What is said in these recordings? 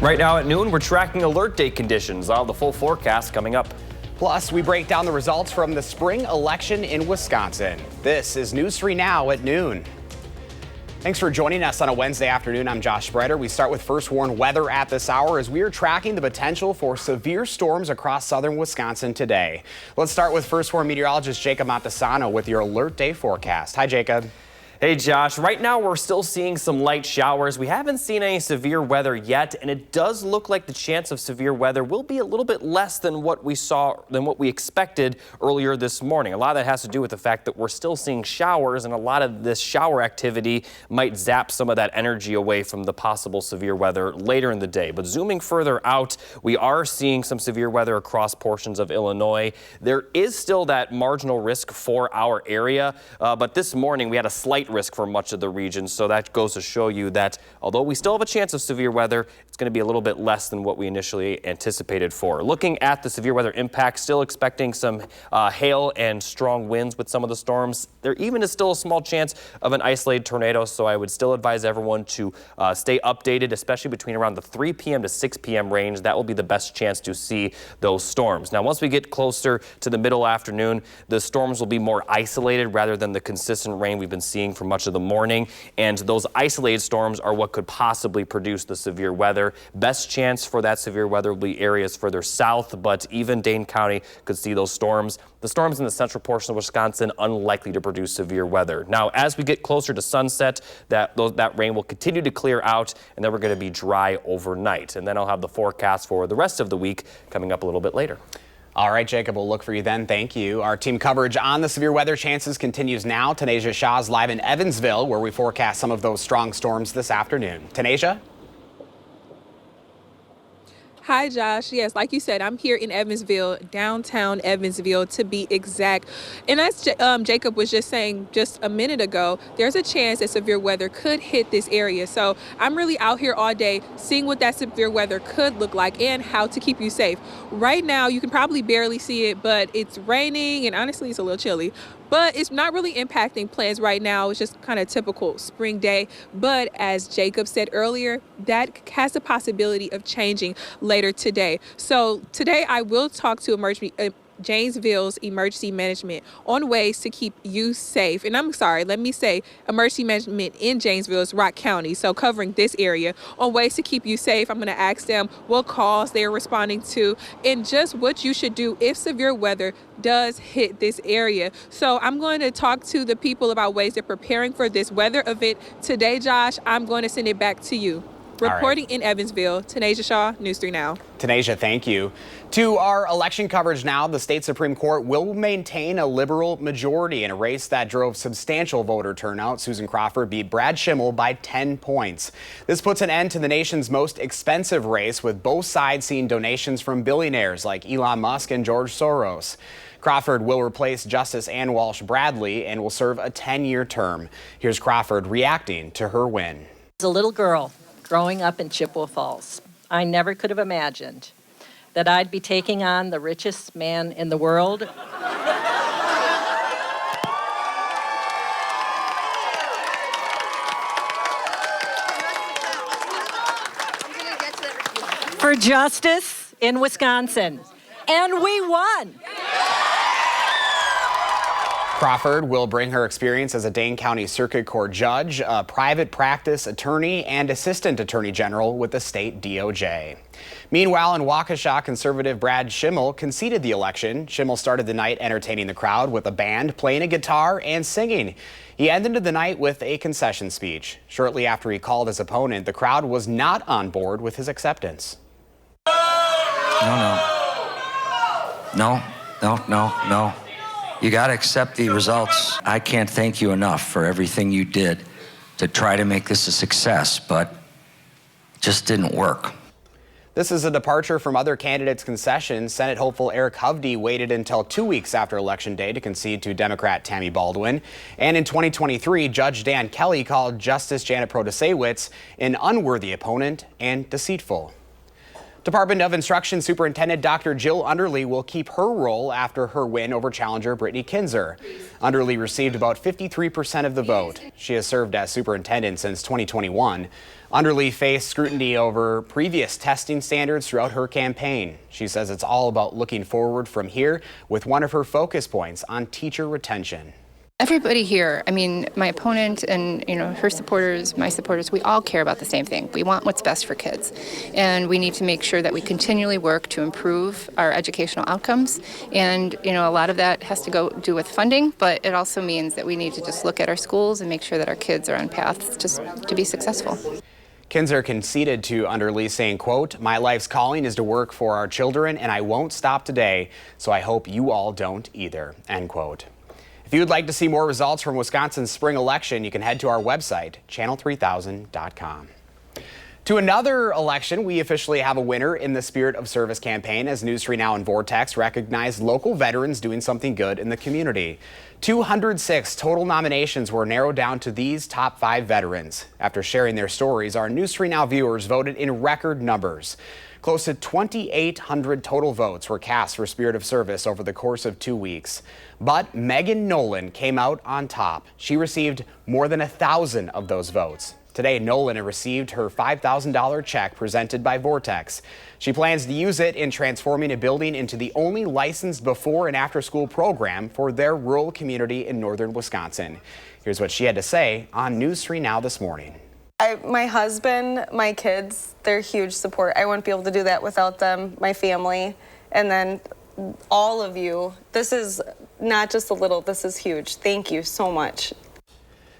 Right now at noon, we're tracking alert day conditions. I'll have the full forecast coming up. Plus, we break down the results from the spring election in Wisconsin. This is News 3 Now at noon. Thanks for joining us on a Wednesday afternoon. I'm Josh Spreader. We start with first warn weather at this hour as we are tracking the potential for severe storms across southern Wisconsin today. Let's start with first warn meteorologist Jacob Montesano with your alert day forecast. Hi, Jacob. Hey Josh, right now we're still seeing some light showers. We haven't seen any severe weather yet, and it does look like the chance of severe weather will be a little bit less than what we expected earlier this morning. A lot of that has to do with the fact that we're still seeing showers, and a lot of this shower activity might zap some of that energy away from the possible severe weather later in the day. But zooming further out, we are seeing some severe weather across portions of Illinois. There is still that marginal risk for our area, but this morning we had a slight risk for much of the region, so that goes to show you that although we still have a chance of severe weather, it's going to be a little bit less than what we initially anticipated for. Looking at the severe weather impact, still expecting some hail and strong winds with some of the storms. There even is still a small chance of an isolated tornado, so I would still advise everyone to stay updated, especially between around the 3 p.m. to 6 p.m. range. That will be the best chance to see those storms. Now, once we get closer to the middle afternoon, the storms will be more isolated rather than the consistent rain we've been seeing for much of the morning, and those isolated storms are what could possibly produce the severe weather. Best chance for that severe weather will be areas further south, but even Dane County could see those storms. The storms in the central portion of Wisconsin unlikely to produce severe weather. Now, as we get closer to sunset, that rain will continue to clear out, and then we're going to be dry overnight. And then I'll have the forecast for the rest of the week coming up a little bit later. All right, Jacob, we'll look for you then. Thank you. Our team coverage on the severe weather chances continues now. Tanasia Shaw's live in Evansville, where we forecast some of those strong storms this afternoon. Tanasia? Hi, Josh. Yes, like you said, I'm here in Evansville, downtown Evansville to be exact. And as Jacob was just saying just a minute ago, there's a chance that severe weather could hit this area. So I'm really out here all day seeing what that severe weather could look like and how to keep you safe. Right now, you can probably barely see it, but it's raining and honestly, it's a little chilly. But it's not really impacting plans right now. It's just kind of typical spring day. But as Jacob said earlier, that has the possibility of changing later today. So today I will talk to Janesville's emergency management on ways to keep you safe. And I'm sorry, let me say emergency management in Janesville is Rock County, so covering this area on ways to keep you safe. I'm going to ask them what calls they're responding to and just what you should do if severe weather does hit this area. So I'm going to talk to the people about ways they're preparing for this weather event today. Josh, I'm going to send it back to you. Reporting in Evansville, Tanasia Shaw, News 3 Now. Tanasia, thank you. To our election coverage now, the state Supreme Court will maintain a liberal majority in a race that drove substantial voter turnout. Susan Crawford beat Brad Schimmel by 10 points. This puts an end to the nation's most expensive race, with both sides seeing donations from billionaires like Elon Musk and George Soros. Crawford will replace Justice Ann Walsh Bradley and will serve a 10-year term. Here's Crawford reacting to her win. As a little girl growing up in Chippewa Falls, I never could have imagined that I'd be taking on the richest man in the world. For justice in Wisconsin. And we won. Crawford will bring her experience as a Dane County Circuit Court judge, a private practice attorney, and assistant attorney general with the state DOJ. Meanwhile, in Waukesha, conservative Brad Schimmel conceded the election. Schimmel started the night entertaining the crowd with a band playing a guitar and singing. He ended the night with a concession speech. Shortly after he called his opponent, the crowd was not on board with his acceptance. No. You got to accept the results. I can't thank you enough for everything you did to try to make this a success, but it just didn't work. This is a departure from other candidates' concessions. Senate hopeful Eric Hovde waited until 2 weeks after Election Day to concede to Democrat Tammy Baldwin. And in 2023, Judge Dan Kelly called Justice Janet Protasewicz an unworthy opponent and deceitful. Department of Instruction Superintendent Dr. Jill Underly will keep her role after her win over challenger Brittany Kinzer. Underly received about 53% of the vote. She has served as superintendent since 2021. Underly faced scrutiny over previous testing standards throughout her campaign. She says it's all about looking forward from here, with one of her focus points on teacher retention. Everybody here, I mean, my opponent and, her supporters, my supporters, we all care about the same thing. We want what's best for kids. And we need to make sure that we continually work to improve our educational outcomes. And, a lot of that has to do with funding, but it also means that we need to just look at our schools and make sure that our kids are on paths to be successful. Kinzer conceded to Underly, saying, quote, "My life's calling is to work for our children, and I won't stop today, so I hope you all don't either," end quote. If you would like to see more results from Wisconsin's spring election, you can head to our website, channel3000.com. To another election, we officially have a winner in the Spirit of Service campaign as News 3 Now and Vortex recognize local veterans doing something good in the community. 206 total nominations were narrowed down to these top 5 veterans. After sharing their stories, our News 3 Now viewers voted in record numbers. Close to 2,800 total votes were cast for Spirit of Service over the course of 2 weeks. But Megan Nolan came out on top. She received more than 1,000 of those votes. Today, Nolan received her $5,000 check presented by Vortex. She plans to use it in transforming a building into the only licensed before and after school program for their rural community in northern Wisconsin. Here's what she had to say on News 3 Now this morning. My husband, my kids, they're huge support. I wouldn't be able to do that without them, my family, and then all of you. This is not just a little, this is huge. Thank you so much.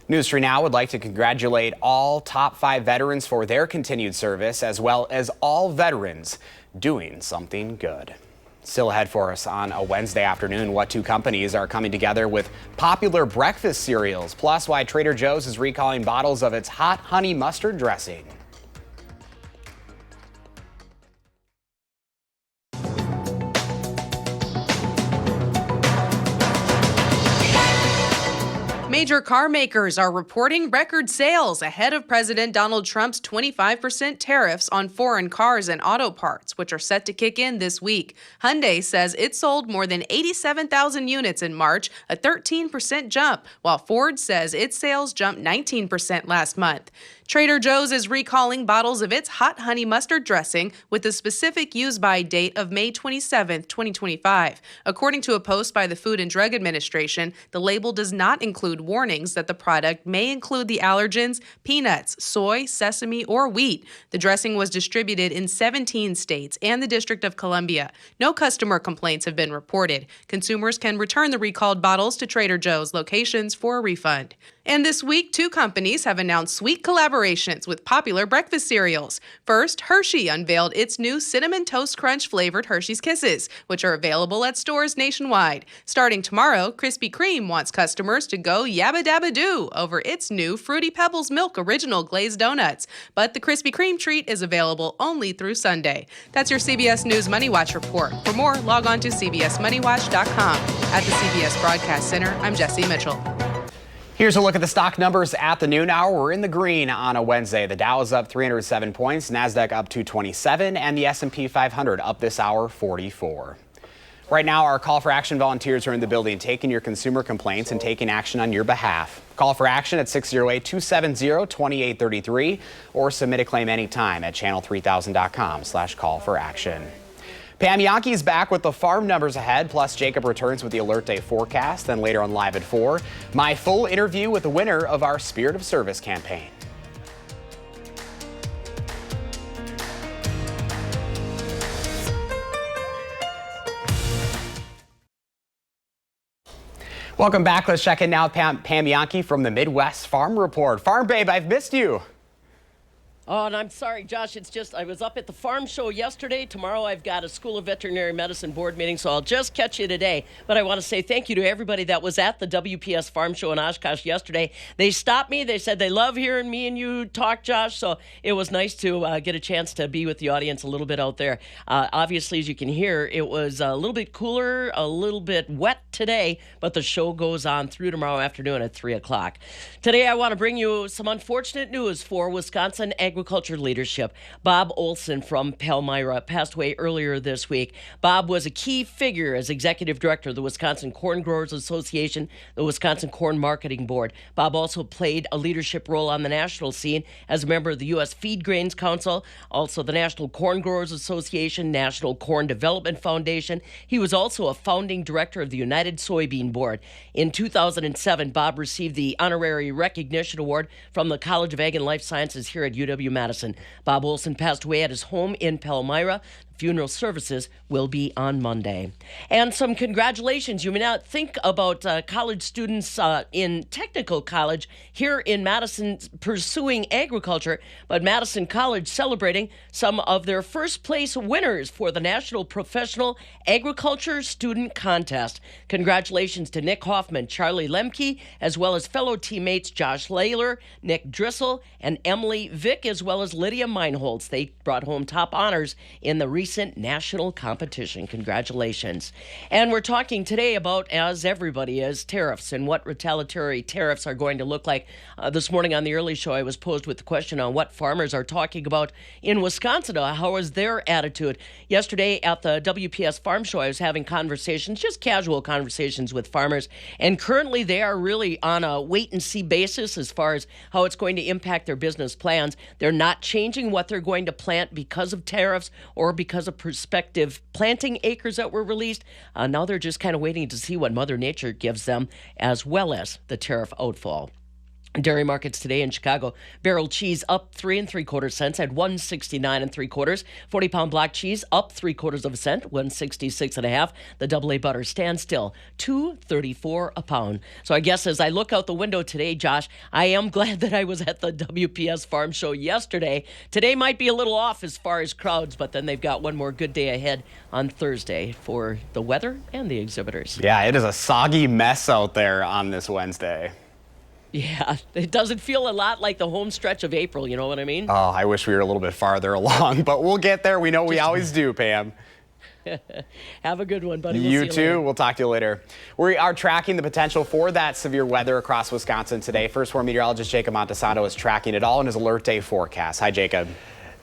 News 3 Now would like to congratulate all top 5 veterans for their continued service, as well as all veterans doing something good. Still ahead for us on a Wednesday afternoon, what 2 companies are coming together with popular breakfast cereals, plus why Trader Joe's is recalling bottles of its hot honey mustard dressing. Major car makers are reporting record sales ahead of President Donald Trump's 25% tariffs on foreign cars and auto parts, which are set to kick in this week. Hyundai says it sold more than 87,000 units in March, a 13% jump, while Ford says its sales jumped 19% last month. Trader Joe's is recalling bottles of its hot honey mustard dressing with a specific use-by date of May 27, 2025. According to a post by the Food and Drug Administration, the label does not include warnings that the product may include the allergens peanuts, soy, sesame, or wheat. The dressing was distributed in 17 states and the District of Columbia. No customer complaints have been reported. Consumers can return the recalled bottles to Trader Joe's locations for a refund. And this week, 2 companies have announced sweet collaborations with popular breakfast cereals. First, Hershey unveiled its new Cinnamon Toast Crunch flavored Hershey's Kisses, which are available at stores nationwide. Starting tomorrow, Krispy Kreme wants customers to go yabba dabba doo over its new Fruity Pebbles Milk Original Glazed Donuts. But the Krispy Kreme treat is available only through Sunday. That's your CBS News Money Watch report. For more, log on to cbsmoneywatch.com. At the CBS Broadcast Center, I'm Jesse Mitchell. Here's a look at the stock numbers at the noon hour. We're in the green on a Wednesday. The Dow is up 307 points, NASDAQ up 227, and the S&P 500 up this hour 44. Right now, our call for action volunteers are in the building taking your consumer complaints and taking action on your behalf. Call for action at 608-270-2833 or submit a claim anytime at channel3000.com/call for action. Pam Yankee is back with the farm numbers ahead, plus Jacob returns with the Alert Day forecast. Then later on Live at 4, my full interview with the winner of our Spirit of Service campaign. Welcome back. Let's check in now with Pam Yankee from the Midwest Farm Report. Farm Babe, I've missed you. Oh, and I'm sorry, Josh. It's just I was up at the farm show yesterday. Tomorrow I've got a School of Veterinary Medicine board meeting, so I'll just catch you today. But I want to say thank you to everybody that was at the WPS Farm Show in Oshkosh yesterday. They stopped me. They said they love hearing me and you talk, Josh. So it was nice to get a chance to be with the audience a little bit out there. Obviously, as you can hear, it was a little bit cooler, a little bit wet today, but the show goes on through tomorrow afternoon at 3 o'clock. Today, I want to bring you some unfortunate news for Wisconsin agriculture. agriculture leadership. Bob Olson from Palmyra passed away earlier this week. Bob was a key figure as executive director of the Wisconsin Corn Growers Association, the Wisconsin Corn Marketing Board. Bob also played a leadership role on the national scene as a member of the U.S. Feed Grains Council, also the National Corn Growers Association, National Corn Development Foundation. He was also a founding director of the United Soybean Board. In 2007, Bob received the Honorary Recognition Award from the College of Ag and Life Sciences here at UW-Madison. Bob Olson passed away at his home in Palmyra. Funeral services will be on Monday. And some congratulations. You may not think about college students in technical college here in Madison pursuing agriculture, but Madison College celebrating some of their first place winners for the National Professional Agriculture Student Contest. Congratulations to Nick Hoffman, Charlie Lemke, as well as fellow teammates Josh Layler, Nick Drissel, and Emily Vick, as well as Lydia Meinholz. They brought home top honors in the recent national competition. Congratulations. And we're talking today about, as everybody is, tariffs and what retaliatory tariffs are going to look like. This morning on the early show, I was posed with the question on what farmers are talking about in Wisconsin. How is their attitude? Yesterday at the WPS Farm Show, I was having conversations, just casual conversations with farmers, and currently they are really on a wait-and-see basis as far as how it's going to impact their business plans. They're not changing what they're going to plant because of tariffs or because of prospective planting acres that were released. Now they're just kind of waiting to see what Mother Nature gives them, as well as the tariff outfall. Dairy markets today in Chicago. Barrel cheese up 3 3/4 cents at 169 3/4. 40-pound block cheese up 3/4 cent, 166.5. The AA butter stands still, $2.34 a pound. So I guess as I look out the window today, Josh, I am glad that I was at the WPS Farm Show yesterday. Today might be a little off as far as crowds, but then they've got one more good day ahead on Thursday for the weather and the exhibitors. Yeah, it is a soggy mess out there on this Wednesday. Yeah, it doesn't feel a lot like the home stretch of April, you know what I mean? Oh, I wish we were a little bit farther along, but we'll get there. We know we always do, Pam. Have a good one, buddy. We'll You see you too. later. We'll talk to you later. We are tracking the potential for that severe weather across Wisconsin today. First Warn meteorologist Jacob Montesano is tracking it all in his alert day forecast. Hi, Jacob.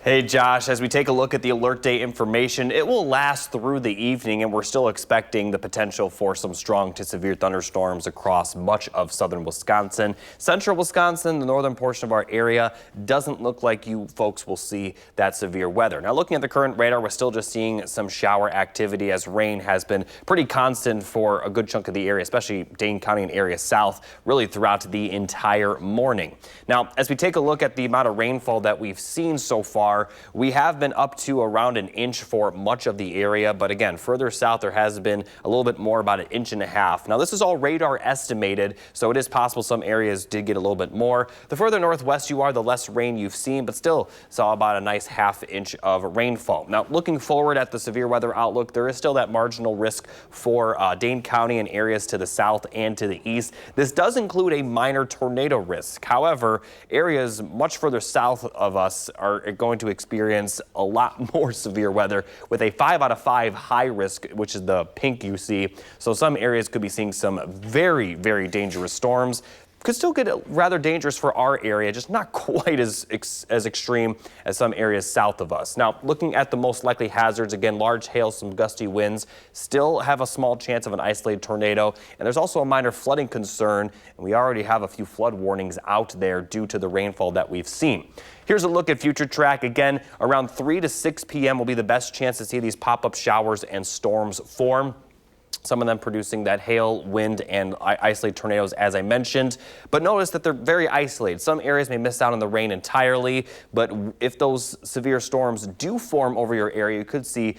Hey Josh, as we take a look at the alert day information, it will last through the evening and we're still expecting the potential for some strong to severe thunderstorms across much of southern Wisconsin. Central Wisconsin, the northern portion of our area, doesn't look like you folks will see that severe weather. Now looking at the current radar, we're still just seeing some shower activity as rain has been pretty constant for a good chunk of the area, especially Dane County and area south, really throughout the entire morning. Now, as we take a look at the amount of rainfall that we've seen so far, we have been up to around an inch for much of the area, but again, further south there has been a little bit more, about 1.5 inches. Now this is all radar estimated, so it is possible some areas did get a little bit more. The further northwest you are, the less rain you've seen, but still saw about a nice 1/2 inch of rainfall. Now looking forward at the severe weather outlook, there is still that marginal risk for Dane County and areas to the south and to the east. This does include a minor tornado risk. However, areas much further south of us are going to experience a lot more severe weather with a 5 out of 5 high risk, which is the pink you see. So some areas could be seeing some very, very dangerous storms. Could still get rather dangerous for our area, just not quite as extreme as some areas south of us. Now, looking at the most likely hazards, again, large hail, some gusty winds, still have a small chance of an isolated tornado, and there's also a minor flooding concern, and we already have a few flood warnings out there due to the rainfall that we've seen. Here's a look at future track. Again, around 3 to 6 p.m. will be the best chance to see these pop-up showers and storms form. Some of them producing that hail, wind, and isolated tornadoes, as I mentioned. But notice that they're very isolated. Some areas may miss out on the rain entirely, but if those severe storms do form over your area, you could see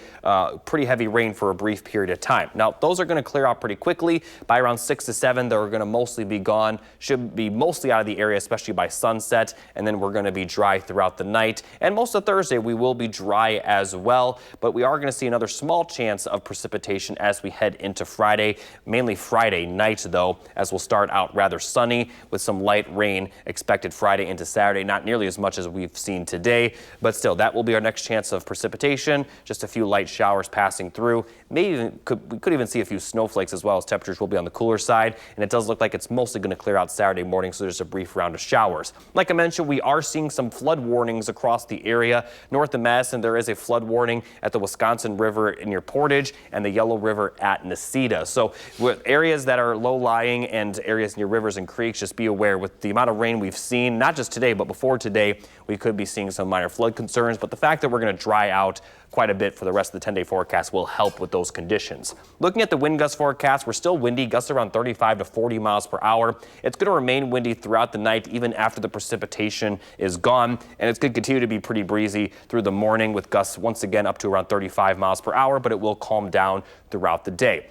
pretty heavy rain for a brief period of time. Now, those are going to clear out pretty quickly. By around 6 to 7, they're going to mostly be gone. Should be mostly out of the area, especially by sunset, and then we're going to be dry throughout the night. And most of Thursday, we will be dry as well, but we are going to see another small chance of precipitation as we head into into Friday, mainly Friday night though, as we'll start out rather sunny with some light rain expected Friday into Saturday. Not nearly as much as we've seen today, but still that will be our next chance of precipitation. Just a few light showers passing through. Maybe we could even see a few snowflakes as well, as temperatures will be on the cooler side, and it does look like it's mostly going to clear out Saturday morning, so there's a brief round of showers. Like I mentioned, we are seeing some flood warnings across the area. North of Madison, there is a flood warning at the Wisconsin River near Portage and the Yellow River at Necedah. So with areas that are low-lying and areas near rivers and creeks, just be aware with the amount of rain we've seen, not just today, but before today, we could be seeing some minor flood concerns, but the fact that we're going to dry out quite a bit for the rest of the 10-day forecast will help with those conditions. Looking at the wind gust forecast, we're still windy, gusts around 35 to 40 miles per hour. It's going to remain windy throughout the night, even after the precipitation is gone, and it's going to continue to be pretty breezy through the morning with gusts once again up to around 35 miles per hour, but it will calm down throughout the day.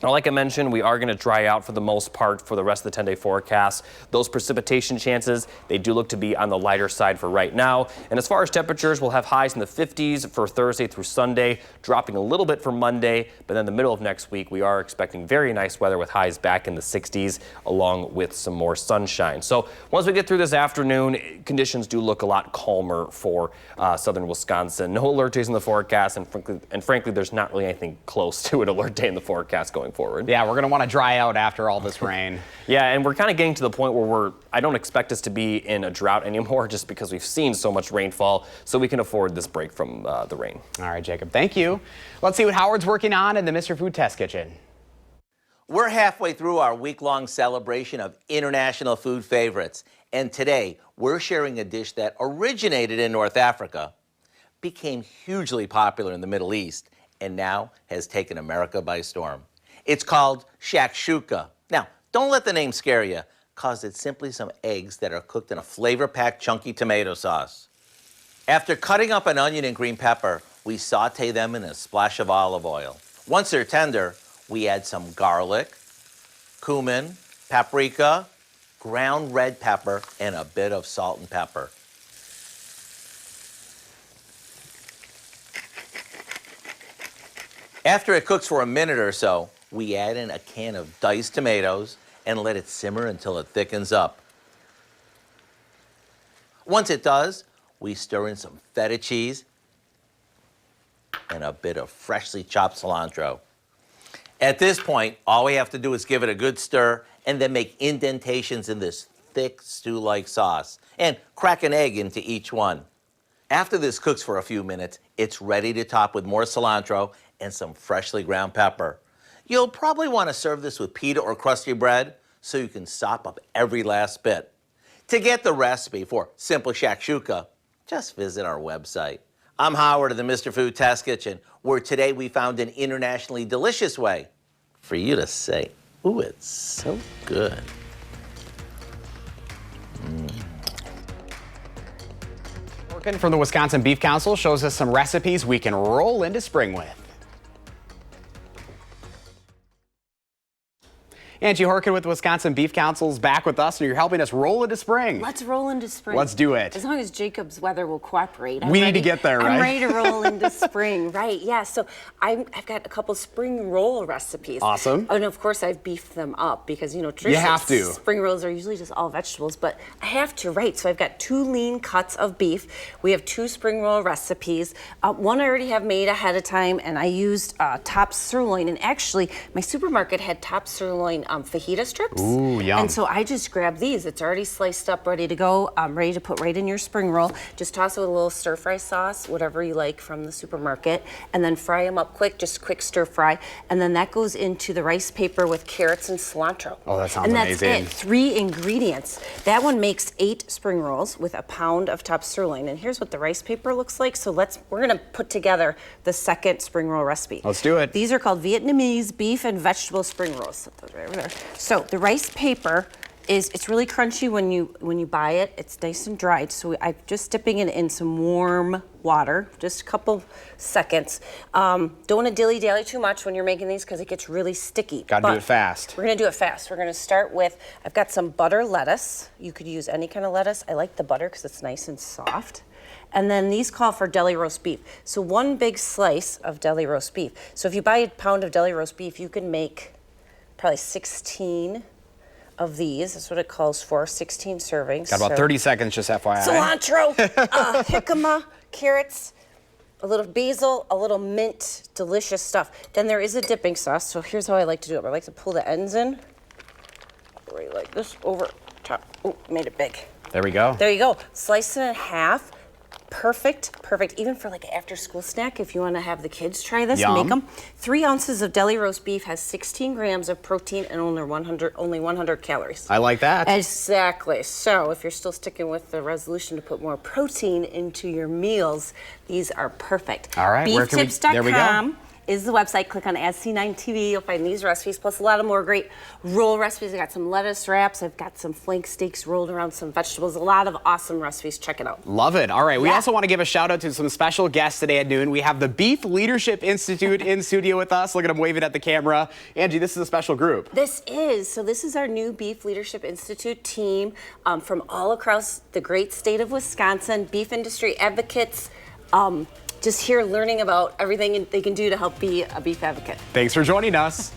Now, like I mentioned, we are going to dry out for the most part for the rest of the 10-day forecast. Those precipitation chances, they do look to be on the lighter side for right now. And as far as temperatures, we'll have highs in the 50s for Thursday through Sunday, dropping a little bit for Monday. But then the middle of next week, we are expecting very nice weather with highs back in the 60s, along with some more sunshine. So once we get through this afternoon, conditions do look a lot calmer for southern Wisconsin. No alert days in the forecast, and frankly, there's not really anything close to an alert day in the forecast going forward. Yeah, we're going to want to dry out after all this rain. Yeah, and we're kind of getting to the point where I don't expect us to be in a drought anymore just because we've seen so much rainfall, so we can afford this break from the rain. All right, Jacob, thank you. Let's see what Howard's working on in the Mr. Food Test Kitchen. We're halfway through our week-long celebration of international food favorites, and today we're sharing a dish that originated in North Africa, became hugely popular in the Middle East, and now has taken America by storm. It's called shakshuka. Now, don't let the name scare you, cause it's simply some eggs that are cooked in a flavor-packed chunky tomato sauce. After cutting up an onion and green pepper, we saute them in a splash of olive oil. Once they're tender, we add some garlic, cumin, paprika, ground red pepper, and a bit of salt and pepper. After it cooks for a minute or so, we add in a can of diced tomatoes and let it simmer until it thickens up. Once it does, we stir in some feta cheese and a bit of freshly chopped cilantro. At this point, all we have to do is give it a good stir and then make indentations in this thick stew-like sauce and crack an egg into each one. After this cooks for a few minutes, it's ready to top with more cilantro and some freshly ground pepper. You'll probably want to serve this with pita or crusty bread so you can sop up every last bit. To get the recipe for simple shakshuka, just visit our website. I'm Howard of the Mr. Food Test Kitchen, where today we found an internationally delicious way for you to say, ooh, it's so good. Working from the Wisconsin Beef Council shows us some recipes we can roll into spring with. Angie Horkin with Wisconsin Beef Council's back with us, and you're helping us roll into spring. Let's roll into spring. Let's do it. As long as Jacob's weather will cooperate. We need to get there, right? I'm ready to roll into spring, right? Yeah, so I've got a couple spring roll recipes. Awesome. And of course, I've beefed them up because, you have to. Spring rolls are usually just all vegetables, but I have to, right? So I've got 2 lean cuts of beef. We have 2 spring roll recipes. One I already have made ahead of time, and I used top sirloin. And actually, my supermarket had top sirloin fajita strips. Ooh, yum. And so I just grabbed these. It's already sliced up, ready to go, ready to put right in your spring roll. Just toss it with a little stir fry sauce, whatever you like from the supermarket, and then fry them up quick, just quick stir fry. And then that goes into the rice paper with carrots and cilantro. Oh, that sounds amazing. amazing. And that's it, 3 ingredients. That one makes 8 spring rolls with a pound of top sirloin. And here's what the rice paper looks like. So we're gonna put together the second spring roll recipe. Let's do it. These are called Vietnamese beef and vegetable spring rolls. Set those right over there. So the rice paper is it's really crunchy when you buy it. It's nice and dried. So I'm just dipping it in some warm water, just a couple seconds. Don't want to dilly-dally too much when you're making these because it gets really sticky. Got to do it fast. We're gonna do it fast. We're gonna start with, I've got some butter lettuce. You could use any kind of lettuce. I like the butter because it's nice and soft. And then these call for deli roast beef. So 1 big slice of deli roast beef. So if you buy a pound of deli roast beef, you can make probably 16 of these. That's what it calls for, 16 servings. Got about 30 seconds, just FYI. Cilantro, jicama, carrots, a little basil, a little mint, delicious stuff. Then there is a dipping sauce. So here's how I like to do it. I like to pull the ends in, right like this, over top. Oh, made it big. There we go. There you go. Slice it in half. Perfect, perfect. Even for like an after-school snack, if you want to have the kids try this, Yum. make them. 3 ounces of deli roast beef has 16 grams of protein and only 100 calories. I like that. Exactly. So if you're still sticking with the resolution to put more protein into your meals, these are perfect. All right, where can we- there we go. Beeftips.com is the website. Click on Add C9 TV. You'll find these recipes plus a lot of more great roll recipes. I got some lettuce wraps. I've got some flank steaks rolled around some vegetables. A lot of awesome recipes. Check it out. Love it. All right. We Yeah. also want to give a shout out to some special guests today at noon. We have the Beef Leadership Institute in studio with us. Look at them waving at the camera. Angie, this is a special group. This is our new Beef Leadership Institute team from all across the great state of Wisconsin, beef industry advocates, just here learning about everything they can do to help be a beef advocate. Thanks for joining us.